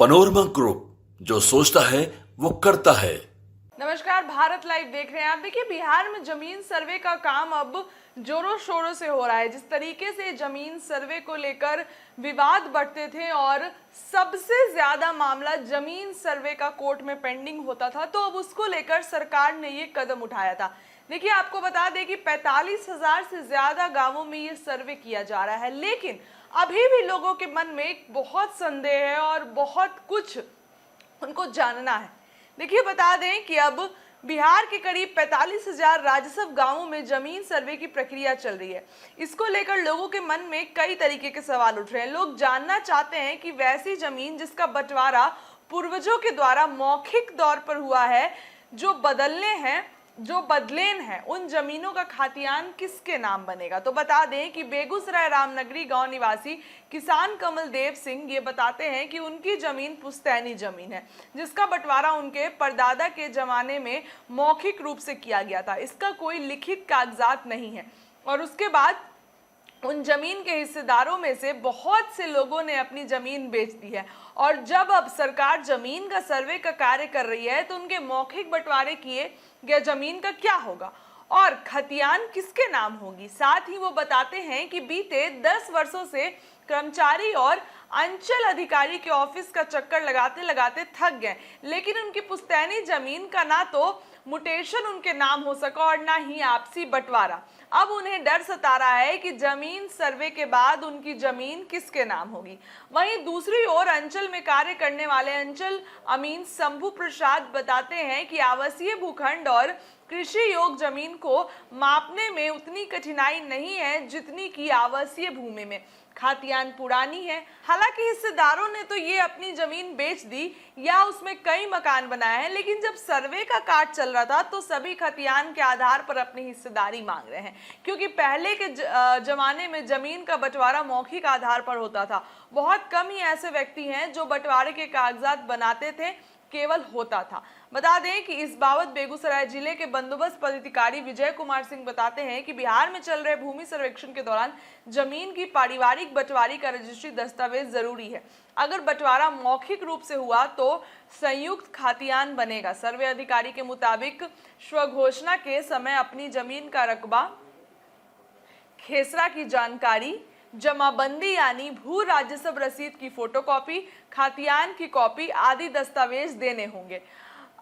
Panorama group, जो सोचता है वो करता है। नमस्कार, भारत लाइव देख रहे हैं आप। देखिए, बिहार में जमीन सर्वे का काम अब जोरों शोरों से हो रहा है। जिस तरीके से जमीन सर्वे को लेकर विवाद बढ़ते थे और सबसे ज्यादा मामला जमीन सर्वे का कोर्ट में पेंडिंग होता था, तो अब उसको लेकर सरकार ने ये कदम उठाया था। देखिए, आपको बता दें कि 45,000 से ज्यादा गांवों में ये सर्वे किया जा रहा है, लेकिन अभी भी लोगों के मन में बहुत संदेह है और बहुत कुछ उनको जानना है। देखिए, बता दें कि अब बिहार के करीब 45,000 राजस्व गांवों में जमीन सर्वे की प्रक्रिया चल रही है। इसको लेकर लोगों के मन में कई तरीके के सवाल उठ रहे हैं। लोग जानना चाहते हैं कि वैसी जमीन जिसका बंटवारा पूर्वजों के द्वारा मौखिक तौर पर हुआ है, जो बदलेन है, उन जमीनों का खातियान किसके नाम बनेगा। तो बता दें कि बेगूसराय रामनगरी गांव निवासी किसान कमल देव सिंह ये बताते हैं कि उनकी जमीन पुश्तैनी जमीन है, जिसका बंटवारा उनके परदादा के जमाने में मौखिक रूप से किया गया था। इसका कोई लिखित कागजात नहीं है और उसके बाद उन जमीन के हिस्सेदारों में से बहुत से लोगों ने अपनी जमीन बेच दी है। और जब अब सरकार जमीन का सर्वे का कार्य कर रही है, तो उनके मौखिक बंटवारे किए गए जमीन का क्या होगा और खतियान किसके नाम होगी। साथ ही वो बताते हैं कि बीते 10 वर्षों से कर्मचारी और अंचल अधिकारी के ऑफिस का चक्कर लगाते लगाते थक गए, लेकिन उनकी पुश्तैनी जमीन का ना तो मुटेशन उनके नाम हो सका और ना ही आपसी बंटवारा। अब उन्हें डर सता रहा है कि जमीन सर्वे के बाद उनकी जमीन किसके नाम होगी। वहीं दूसरी ओर अंचल में कार्य करने वाले अंचल अमीन शंभू प्रसाद बताते हैं कि आवासीय भूखंड और कृषि योग जमीन को मापने में उतनी कठिनाई नहीं है जितनी कि आवासीय भूमि में। खातियान पुरानी है। हालांकि हिस्सेदारों ने तो ये अपनी जमीन बेच दी या उसमें कई मकान बनाए हैं, लेकिन जब सर्वे का कार्य चल रहा था तो सभी खतियान के आधार पर अपनी हिस्सेदारी मांग रहे हैं, क्योंकि पहले के जमाने में जमीन का बंटवारा मौखिक आधार पर होता था। बहुत कम ही ऐसे व्यक्ति हैं जो बंटवारे के कागजात बनाते थे, केवल होता था। बता दें कि इस बाबत बेगूसराय जिले के बंदोबस्त पदाधिकारी विजय कुमार सिंह बताते हैं कि बिहार में चल रहे भूमि सर्वेक्षण के दौरान जमीन की पारिवारिक बंटवारी का रजिस्ट्री दस्तावेज जरूरी है। अगर बंटवारा मौखिक रूप से हुआ तो संयुक्त खातियान बनेगा। सर्वे अधिकारी के मुताबिक स्वघोषणा के समय अपनी जमीन का रकबा, खेसरा की जानकारी, जमाबंदी यानी भू राजस्व रसीद की फोटोकॉपी, खातियान की कॉपी आदि दस्तावेज देने होंगे।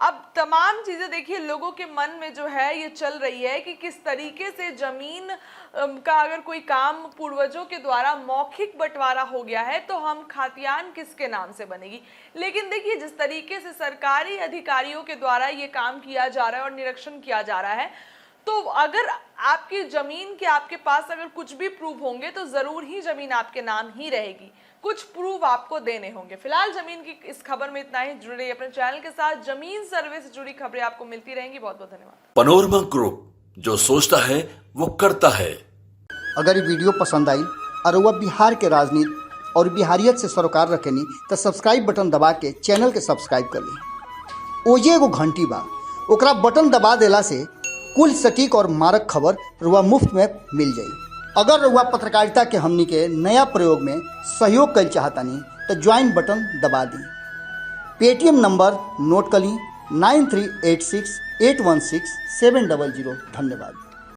अब तमाम चीजें देखिए लोगों के मन में जो है ये चल रही है कि किस तरीके से जमीन का अगर कोई काम पूर्वजों के द्वारा मौखिक बंटवारा हो गया है तो हम खातियान किसके नाम से बनेगी। लेकिन देखिए, जिस तरीके से सरकारी अधिकारियों के द्वारा ये काम किया जा रहा है और निरीक्षण किया जा रहा है, तो अगर आपकी जमीन के आपके पास अगर कुछ भी प्रूफ होंगे तो जरूर ही जमीन आपके नाम ही रहेगी। कुछ प्रूफ आपको देने होंगे। फिलहाल जमीन की इस खबर में इतना ही। जुड़े रहिए अपने चैनल के साथ। जमीन सर्वे से जुड़ी खबरें आपको मिलती रहेंगी। बहुत बहुत धन्यवाद। पनोरमा ग्रुप, जो सोचता है वो करता है। अगर ये वीडियो पसंद आई और वह बिहार के राजनीति और बिहारियत से सरोकार रखेनी तो सब्सक्राइब बटन दबा के चैनल के सब्सक्राइब कर ली। ओजे एगो घंटी बा, ओकरा बटन दबा देला से कुल सटीक और मारक खबर रुआ मुफ्त में मिल जाई। अगर रुआ पत्रकारिता के हमनी के नया प्रयोग में सहयोग कर चाहतानी तो ज्वाइन बटन दबा दी। पेटीएम नंबर नोट कर ली 9386816700। धन्यवाद।